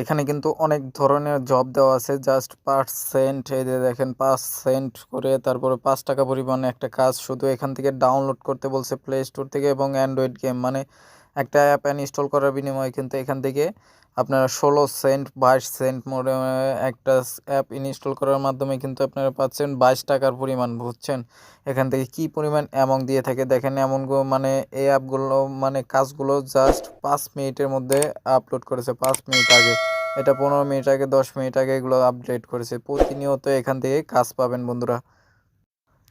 এখানে কিন্তু অনেক ধরনের জব দেওয়া আছে, জাস্ট পার্সেন্ট এই যে দেখেন 5 সেন্ট করে, তারপরে 5 টাকা পরিমাণে একটা কাজ। শুধু এখান থেকে ডাউনলোড করতে বলছে প্লে স্টোর থেকে, এবং অ্যান্ড্রয়েড গেম মানে একটা অ্যাপ ইনস্টল করার বিনিময়ে কিন্তু এখান থেকে আপনারা 16 সেন্ট 22 সেন্ট মোড়ে একটা অ্যাপ ইনস্টল করার মাধ্যমে কিন্তু আপনারা পাচ্ছেন 22 টাকার পরিমাণ, বুঝছেন। এখান থেকে কি পরিমাণ অ্যামাউন্ট দিয়ে থাকে দেখেন। এমনগুলো মানে এই অ্যাপগুলো মানে কাজগুলো জাস্ট 5 মিনিটের মধ্যে আপলোড করেছে, 5 মিনিট আগে। এটা 15 মিনিট আগে, 10 মিনিট আগে এগুলো আপডেট করেছে। প্রতিনিয়ত এখান থেকে কাজ পাবেন বন্ধুরা।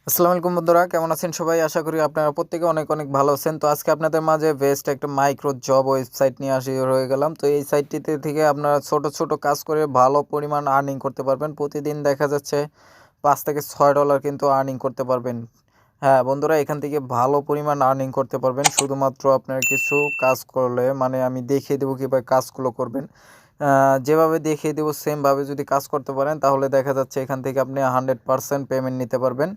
আসসালামু আলাইকুম বন্ধুরা, কেমন আছেন সবাই? আশা করি আপনারা প্রত্যেকে অনেক অনেক ভালো আছেন। তো আজকে আপনাদের মাঝে বেস্ট একটা মাইক্রো জব ওয়েবসাইট নিয়ে রয়ে গেলাম। তো এই সাইটটিতে থেকে আপনারা ছোট ছোট কাজ করে ভালো পরিমাণ আর্নিং করতে পারবেন। প্রতিদিন দেখা যাচ্ছে $5 থেকে $6 কিন্তু আর্নিং করতে পারবেন। হ্যাঁ বন্ধুরা, এখান থেকে ভালো পরিমাণ আর্নিং করতে পারবেন শুধুমাত্র আপনারা কিছু কাজ করলে। মানে আমি দেখিয়ে দেবো কীভাবে কাজগুলো করবেন। যেভাবে দেখিয়ে দেবো সেমভাবে যদি কাজ করতে পারেন তাহলে দেখা যাচ্ছে এখান থেকে আপনি 100% পেমেন্ট নিতে পারবেন,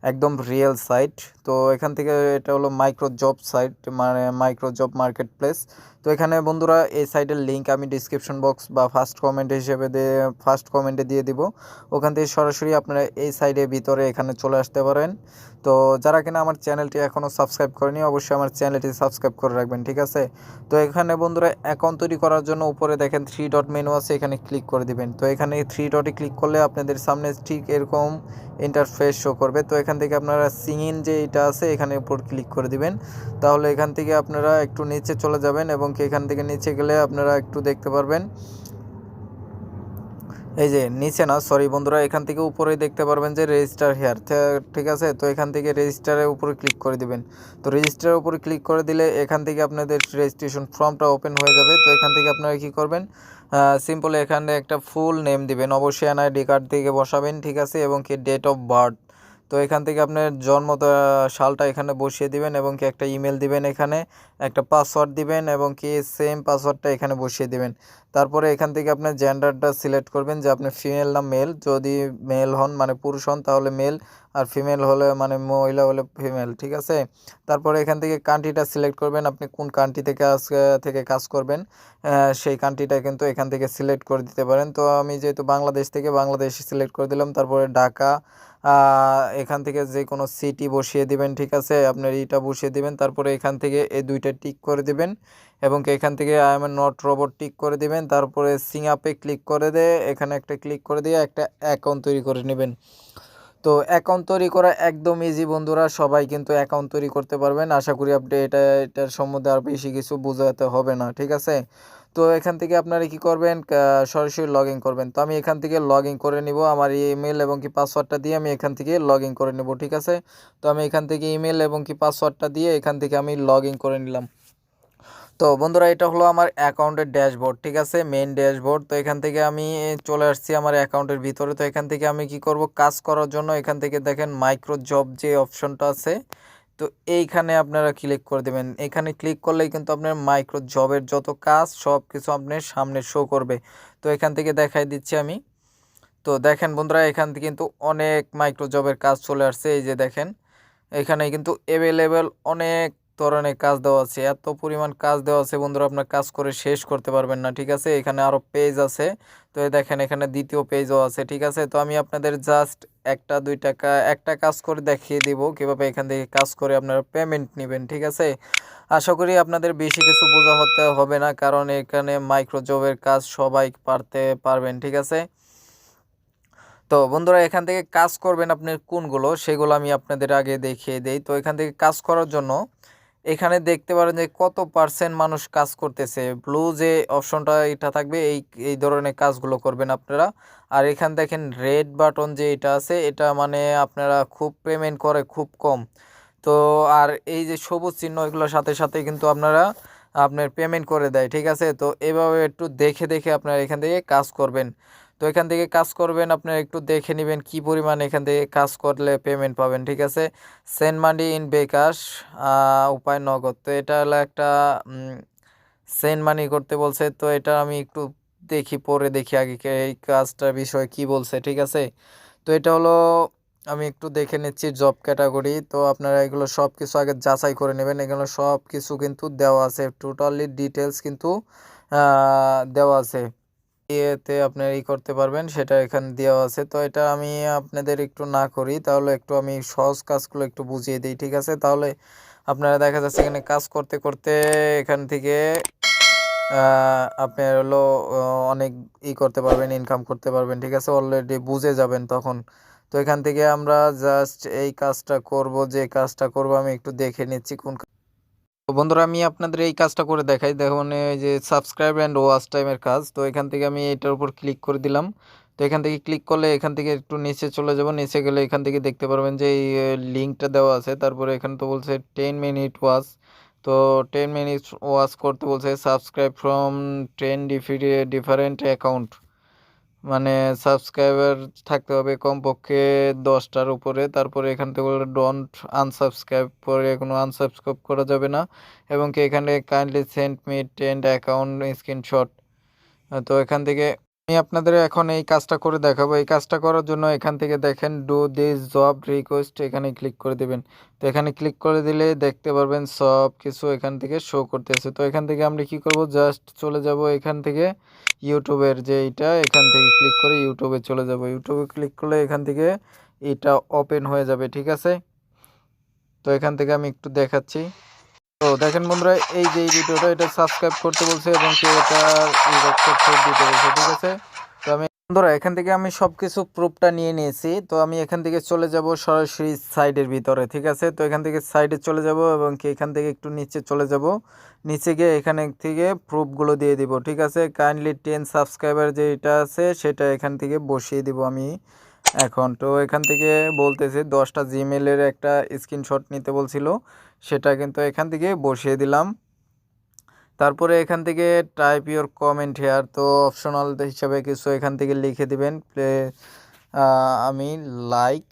একদম রিয়েল সাইট। তো এখান থেকে এটা হলো মাইক্রো জব সাইট, মানে মাইক্রো জব মার্কেট প্লেস। তো এখানে বন্ধুরা এই সাইটের লিঙ্ক আমি ডিসক্রিপশন বক্স বা ফার্স্ট কমেন্টে দিয়ে দিব। ওখান থেকে সরাসরি আপনারা এই সাইটের ভিতরে এখানে চলে আসতে পারেন। তো যারা কিনা আমার চ্যানেলটি এখনও সাবস্ক্রাইব করেনি অবশ্যই আমার চ্যানেলটি সাবস্ক্রাইব করে রাখবেন, ঠিক আছে। তো এখানে বন্ধুরা অ্যাকাউন্ট তৈরি করার জন্য উপরে দেখেন 3 ডট মেনু আছে, এখানে ক্লিক করে দিবেন। তো এখানে 3 ডটে ক্লিক করলে আপনাদের সামনে ঠিক এরকম ইন্টারফেস শো করবে। তো এখান থেকে আপনারা সিং ইন যে এটা আছে এখানে উপর ক্লিক করে দিবেন। তাহলে এখান থেকে আপনারা একটু নিচে চলে যাবেন, এবং এখান থেকে নিচে গেলে আপনারা একটু দেখতে পারবেন, এই যে নিচে না, সরি বন্ধুরা, এখান থেকে উপরে দেখতে পারবেন যে রেজিস্টার হেয়ার, ঠিক আছে। তো এখান থেকে রেজিস্টারের উপরে ক্লিক করে দিবেন। তো রেজিস্টারের উপরে ক্লিক করে দিলে এখান থেকে আপনাদের রেজিস্ট্রেশন ফর্মটা ওপেন হয়ে যাবে। তো এখান থেকে আপনারা কি করবেন, সিম্পল এখানে একটা ফুল নেম দিবেন, অবশ্যই এনআইডি কার্ড থেকে বসাবেন, ঠিক আছে, এবং কি ডেট অফ বার্থ। তো এখান থেকে আপনার জন্ম সালটা এখানে বসিয়ে দিবেন, এবং কি একটা ইমেল দিবেন, এখানে একটা পাসওয়ার্ড দিবেন, এবং কি সেম পাসওয়ার্ডটা এখানে বসিয়ে দিবেন। তারপরে এখান থেকে আপনার জেন্ডারটা সিলেক্ট করবেন যে আপনি ফিমেল না মেল। যদি মেল হন মানে পুরুষ হন তাহলে মেল, আর ফিমেল হলে মানে মহিলা হলে ফিমেল, ঠিক আছে। তারপরে এখান থেকে কান্ট্রিটা সিলেক্ট করবেন, আপনি কোন কান্ট্রি থেকে কাজ করবেন সেই কান্ট্রিটা কিন্তু এখান থেকে সিলেক্ট করে দিতে পারেন। তো আমি যেহেতু বাংলাদেশ থেকে বাংলাদেশ সিলেক্ট করে দিলাম। তারপরে ঢাকা, এখান থেকে যে কোনো সিটি বসিয়ে দিবেন, ঠিক আছে, আপনার ইটা বসিয়ে দিবেন। তারপরে এখান থেকে এই দুইটা টিক করে দিবেন, এবং এখান থেকে I am not robot tick করে দিবেন। তারপরে সিং আপে ক্লিক করে দিয়ে এখানে একটা ক্লিক করে দিয়ে একটা অ্যাকাউন্ট তৈরি করে নেবেন। তো অ্যাকাউন্ট তৈরি করা একদম ইজি বন্ধুরা, সবাই কিন্তু অ্যাকাউন্ট তৈরি করতে পারবেন। আশা করি আপনি এটার সম্বন্ধে আর বেশি কিছু বোঝাতে হবে না, ঠিক আছে। তো এখান থেকে আপনারা কি করবেন, সরাসরি লগ ইন করবেন। তো আমি এখান থেকে লগ ইন করে নিব, আমার ইমেল এবং কি পাসওয়ার্ডটা দিয়ে আমি এখান থেকে লগ ইন করে নেব, ঠিক আছে। তো আমি এখান থেকে ইমেল এবং কি পাসওয়ার্ডটা দিয়ে এখান থেকে আমি লগ ইন করে নিলাম। তো বন্ধুরা এটা হলো আমার অ্যাকাউন্টের ড্যাশবোর্ড, ঠিক আছে, মেইন ড্যাশবোর্ড। তো এখান থেকে আমি চলে আসছি আমার অ্যাকাউন্টের ভিতরে। তো এখান থেকে আমি কি করব, কাজ করার জন্য এখান থেকে দেখেন মাইক্রো জব যে অপশনটা আছে, তো এইখানে আপনারা ক্লিক করে দেবেন। এখানে ক্লিক করলেই কিন্তু আপনার মাইক্রো জবের যত কাজ সব কিছু আপনার সামনে শো করবে। তো এখান থেকে দেখাই দিচ্ছি আমি। তো দেখেন বন্ধুরা এখান থেকে কিন্তু অনেক মাইক্রো জবের কাজ চলে আসছে, এই যে দেখেন এখানে কিন্তু অ্যাভেলেবেল অনেক ধরনের কাজ দেওয়া আছে, এত পরিমাণ কাজ দেওয়া আছে বন্ধুরা, আপনার কাজ করে শেষ করতে পারবেন না, ঠিক আছে। এখানে আরও পেজ আছে, তো এই দেখেন এখানে দ্বিতীয় পেজও আছে, ঠিক আছে। তো আমি আপনাদের জাস্ট একটা কাজ করে দেখিয়ে দিব কীভাবে এখান থেকে কাজ করে আপনারা পেমেন্ট নেবেন, ঠিক আছে। আশা করি আপনাদের বেশি কিছু বোঝা হতে হবে না, কারণ এখানে মাইক্রো জবের কাজ সবাই পারবেন, ঠিক আছে। তো বন্ধুরা এখান থেকে কাজ করবেন আপনি কোনগুলো সেগুলো আমি আপনাদের আগে দেখিয়ে দেই। তো এখান থেকে কাজ করার জন্য এখানে দেখতে পারেন যে কত পার্সেন্ট মানুষ কাজ করতেছে, ব্লু যে অপশনটা এটা থাকবে এই এই ধরনের কাজগুলো করবেন আপনারা। আর এখান দেখেন রেড বাটন যে এটা আছে, এটা মানে আপনারা খুব পেমেন্ট করে খুব কম। তো আর এই যে সবুজ চিহ্ন এগুলোর সাথে সাথে কিন্তু আপনার পেমেন্ট করে দেয়, ঠিক আছে। তো এভাবে একটু দেখে দেখে আপনারা এখান থেকে কাজ করবেন। তো এখান থেকে কাজ করবেন আপনারা একটু দেখে নেবেন কি পরিমাণ এখান থেকে কাজ করলে পেমেন্ট পাবেন, ঠিক আছে। সেন্ড মানি ইন বিকাশ, উপায় নগদ। তো এটা হলো একটা সেন্ড মানি করতে বলছে, তো এটা আমি একটু পরে দেখি আগে এই কাজটার বিষয়ে কি বলছে, ঠিক আছে। তো এটা হলো আমি একটু দেখে নিচ্ছি জব ক্যাটাগরি। তো আপনারা এগুলো সব কিছু আগে যাচাই করে নেবেন, এগুলো সব কিছু কিন্তু দেওয়া আছে, টোটালি ডিটেলস কিন্তু দেওয়া আছে। ইয়েতে আপনার করতে পারবেন সেটা এখানে দেওয়া আছে। তো এটা আমি আপনাদের একটু না করি, তাহলে একটু আমি সহজ কাজগুলো একটু বুঝিয়ে দিই, ঠিক আছে? তাহলে আপনারা দেখা যাচ্ছে এখানে কাজ করতে করতে এখান থেকে আপনার হলো অনেক করতে পারবেন, ইনকাম করতে পারবেন, ঠিক আছে? অলরেডি বুঝে যাবেন তখন। তো এখান থেকে আমরা জাস্ট এই কাজটা করব, যে কাজটা করব আমি একটু দেখে নিচ্ছি কোন। তো বন্ধুরা আমি আপনাদের এই কাজটা করে দেখাই। দেখুন এই যে সাবস্ক্রাইব অ্যান্ড ওয়াচ টাইমের কাজ। তো এখান থেকে আমি এটার উপর ক্লিক করে দিলাম। তো এখান থেকে ক্লিক করলে এখান থেকে একটু নিচে চলে যাব। নিচে গেলে এখান থেকে দেখতে পারবেন যে এই লিঙ্কটা দেওয়া আছে। তারপরে এখানে তো বলছে 10 মিনিট ওয়াচ। তো 10 মিনিটস ওয়াচ করতে বলছে সাবস্ক্রাইব ফ্রম 10 ডিফারেন্ট অ্যাকাউন্ট। মানে সাবস্ক্রাইবার থাকতে হবে কমপক্ষে 10টার উপরে। তারপরে এখান থেকে বলে ডোন্ট আনসাবস্ক্রাইব, পরে কোনো আনসাবস্ক্রাইব করা যাবে না। এবং কি এখানে kindly send me 10 account screenshot. তো এখান থেকে আমি আপনাদের এখন এই কাজটা করে দেখাবো। এই কাজটা করার জন্য এখান থেকে দেখেন ডু দিস জব রিকোয়েস্ট, এখানে ক্লিক করে দিবেন। তো এখানে ক্লিক করে দিলে দেখতে পারবেন সব কিছু এখান থেকে শো করতেছে। তো এখান থেকে আমরা কি করব, জাস্ট চলে যাব এখান থেকে ইউটিউবের যে এইটা, এখান থেকে ক্লিক করে ইউটিউবে চলে যাব। ইউটিউবে ক্লিক করলে এখান থেকে এটা ওপেন হয়ে যাবে, ঠিক আছে? তো এখান থেকে আমি একটু দেখাচ্ছি। তো দেখেন বন্ধুরা এই যে এই ভিডিওটা, এটা সাবস্ক্রাইব করতে বলছে এবং কি এটা রেসপেক্ট দিতে বলছে, ঠিক আছে? তো আমি বন্ধুরা এখান থেকে আমি সব কিছু প্রুফটা নিয়ে নিয়েছি। তো আমি এখান থেকে চলে যাব সরাসরি সাইডের ভিতরে, ঠিক আছে? তো এখান থেকে সাইডে চলে যাব এবং কি এখান থেকে একটু নিচে চলে যাব। নিচে গিয়ে এখানে থেকে প্রুফগুলো দিয়ে দিব, ঠিক আছে? কাইন্ডলি 10 সাবস্ক্রাইবার যেটা আছে সেটা এখান থেকে বসিয়ে দিব আমি এখন। তো এখান থেকে বলতেছে 10টা জিমেলের একটা স্ক্রিনশট নিতে বলছিল, সেটা কিন্তু এখান থেকে বসিয়ে দিলাম। তারপরে এখান থেকে টাইপ ইওর কমেন্ট হেয়ার, তো অপশনাল হিসাবে কিছু এখান থেকে লিখে দিবেন। আমি লাইক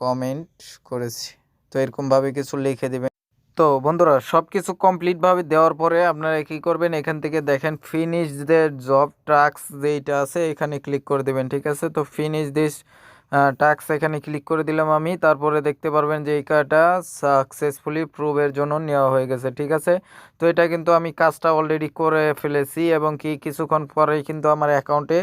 কমেন্ট করেছি, তো এরকমভাবে কিছু লিখে দিবেন। তো বন্ধুরা সব কিছু কমপ্লিটভাবে দেওয়ার পরে আপনারা কী করবেন, এখান থেকে দেখেন ফিনিশ দ্য জব টাস্ক যেইটা আছে এখানে ক্লিক করে দেবেন, ঠিক আছে? তো ফিনিশ দিস টাস্ক এখানে ক্লিক করে দিলাম আমি। তারপরে দেখতে পারবেন যে এই কাজটা সাকসেসফুলি প্রুভের জন্য নেওয়া হয়ে গেছে, ঠিক আছে? তো এটা কিন্তু আমি কাজটা অলরেডি করে ফেলেছি এবং কি কিছুক্ষণ পরেই কিন্তু আমার অ্যাকাউন্টে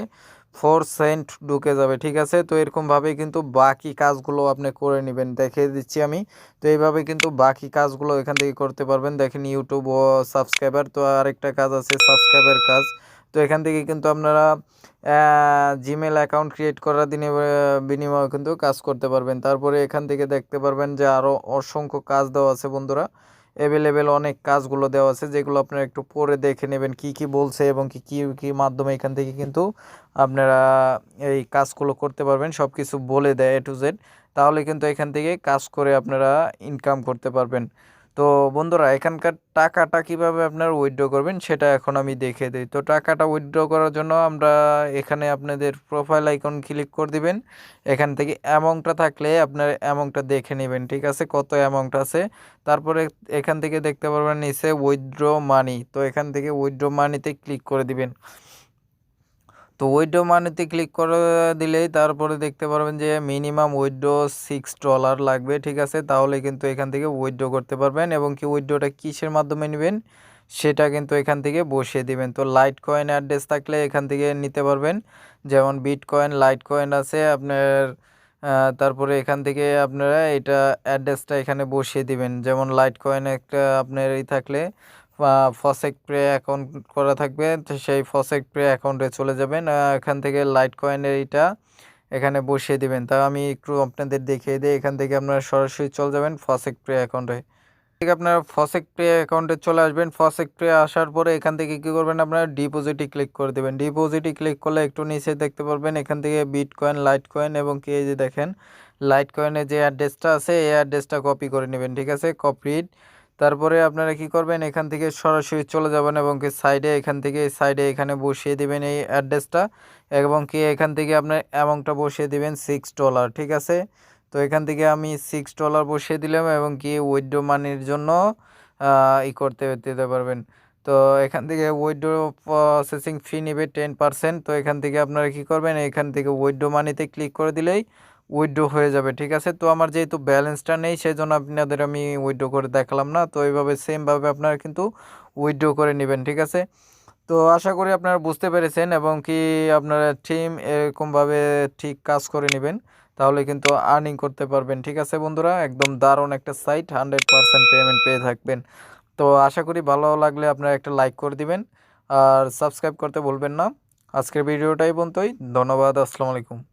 4 সেন্ট ঢুকে যাবে, ঠিক আছে? তো এরকমভাবেই কিন্তু বাকি কাজগুলো আপনি করে নেবেন, দেখিয়ে দিচ্ছি আমি। তো এইভাবে কিন্তু বাকি কাজগুলো এখান থেকে করতে পারবেন। দেখেন ইউটিউব ও সাবস্ক্রাইবার, তো আরেকটা কাজ আছে সাবস্ক্রাইবার কাজ। তো এখান থেকে কিন্তু আপনারা জিমেল অ্যাকাউন্ট ক্রিয়েট করার বিনিময়ে কিন্তু কাজ করতে পারবেন। তারপরে এখান থেকে দেখতে পারবেন যে আরও অসংখ্য কাজ দেওয়া আছে বন্ধুরা, অ্যাভেলেবেল অনেক কাজগুলো দেওয়া আছে, যেগুলো আপনারা একটু পরে দেখে নেবেন কি কি বলছে এবং কি কি কি মাধ্যমে এখান থেকে কিন্তু আপনারা এই কাজগুলো করতে পারবেন। সব কিছু বলে দেয় A to Z, তাহলে কিন্তু এখান থেকে কাজ করে আপনারা ইনকাম করতে পারবেন। তো বন্ধুরা এখানকার টাকাটা কিভাবে আপনারা উইথড্র করবেন সেটা এখন আমি দেখিয়ে দিই। তো টাকাটা উইথড্র করার জন্য আমরা এখানে আপনাদের প্রোফাইল আইকন ক্লিক করে দিবেন। এখান থেকে অ্যামাউন্টটা থাকলে আপনার অ্যামাউন্টটা দেখে নেবেন, ঠিক আছে? কত অ্যামাউন্ট আছে। তারপরে এখান থেকে দেখতে পারবেন নিচে উইথড্র মানি, তো এখান থেকে উইথড্র মানিতে ক্লিক করে দিবেন। তো উইথড্র মানিতে ক্লিক করে দিলেই তারপরে দেখতে পারবেন যে মিনিমাম উইথড্র $6 লাগবে, ঠিক আছে? তাহলে কিন্তু এখান থেকে উইথড্র করতে পারবেন এবং কি উইথড্রটা কিসের মাধ্যমে নেবেন সেটা কিন্তু এখান থেকে বসিয়ে দিবেন। তো লাইট কয়েন অ্যাড্রেস থাকলে এখান থেকে নিতে পারবেন, যেমন বিটকয়েন, লাইট কয়েন আছে আপনার। তারপরে এখান থেকে আপনারা এটা অ্যাড্রেসটা এখানে বসিয়ে দিবেন, যেমন লাইট কয়েন একটা আপনার থাকলে ফসেক প্রে অ্যাকাউন্ট করা থাকবে, তো সেই ফসেক প্রে অ্যাকাউন্টে চলে যাবেন। এখান থেকে লাইট কয়েনের এইটা এখানে বসিয়ে দিবেন। তা আমি একটু আপনাদের দেখিয়ে দিই। এখান থেকে আপনারা সরাসরি চলে যাবেন ফসেক প্রে অ্যাকাউন্টে। ঠিক আপনারা ফসেক পে অ্যাকাউন্টে চলে আসবেন। ফসেক পে আসার পরে এখান থেকে কী করবেন, আপনারা ডিপোজিটে ক্লিক করে দেবেন। ডিপোজিটে ক্লিক করলে একটু নিচে দেখতে পারবেন এখান থেকে বিটকয়েন, লাইট কয়েন এবং কি এই যে দেখেন লাইট কয়েনের যে অ্যাড্রেসটা আছে এই অ্যাড্রেসটা কপি করে নেবেন, ঠিক আছে? কপিড। তারপরে আপনারা কি করবেন, এখান থেকে সরাসরি চলে যাবেন এবং কি সাইডে এখান থেকে সাইডে এখানে বসিয়ে দিবেন এই অ্যাড্রেসটা এবং কি এখান থেকে আপনার অ্যামাউন্টটা বসিয়ে দিবেন $6, ঠিক আছে? তো এখান থেকে আমি $6 বসিয়ে দিলাম এবং কি উইথড্র মানির জন্য করতে দিতে পারবেন। তো এখান থেকে উইথড্র প্রসেসিং ফি নেবে 10%। তো এখান থেকে আপনারা কি করবেন, এখান থেকে উইথড্র মানিতে ক্লিক করে দিলেই উইথড্র হয়ে যাবে, ঠিক আছে? তো আমার যেহেতু ব্যালেন্সটা নেই সেই জন্য আপনাদের আমি উইথড্র করে দেখালাম না। তো এইভাবে সেমভাবে আপনারা কিন্তু উইথড্র করে নেবেন, ঠিক আছে? তো আশা করি আপনারা বুঝতে পেরেছেন এবং কি আপনারা টিম এরকমভাবে ঠিক কাজ করে নেবেন, তাহলে কিন্তু আর্নিং করতে পারবেন। ঠিক আছে বন্ধুরা, একদম দারুণ একটা সাইট, 100% পেমেন্ট পেয়ে থাকবেন। তো আশা করি ভালো লাগলে আপনারা একটা লাইক করে দিবেন আর সাবস্ক্রাইব করতে ভুলবেন না। আজকের ভিডিওটাই পর্যন্তই। ধন্যবাদ। আসসালামু আলাইকুম।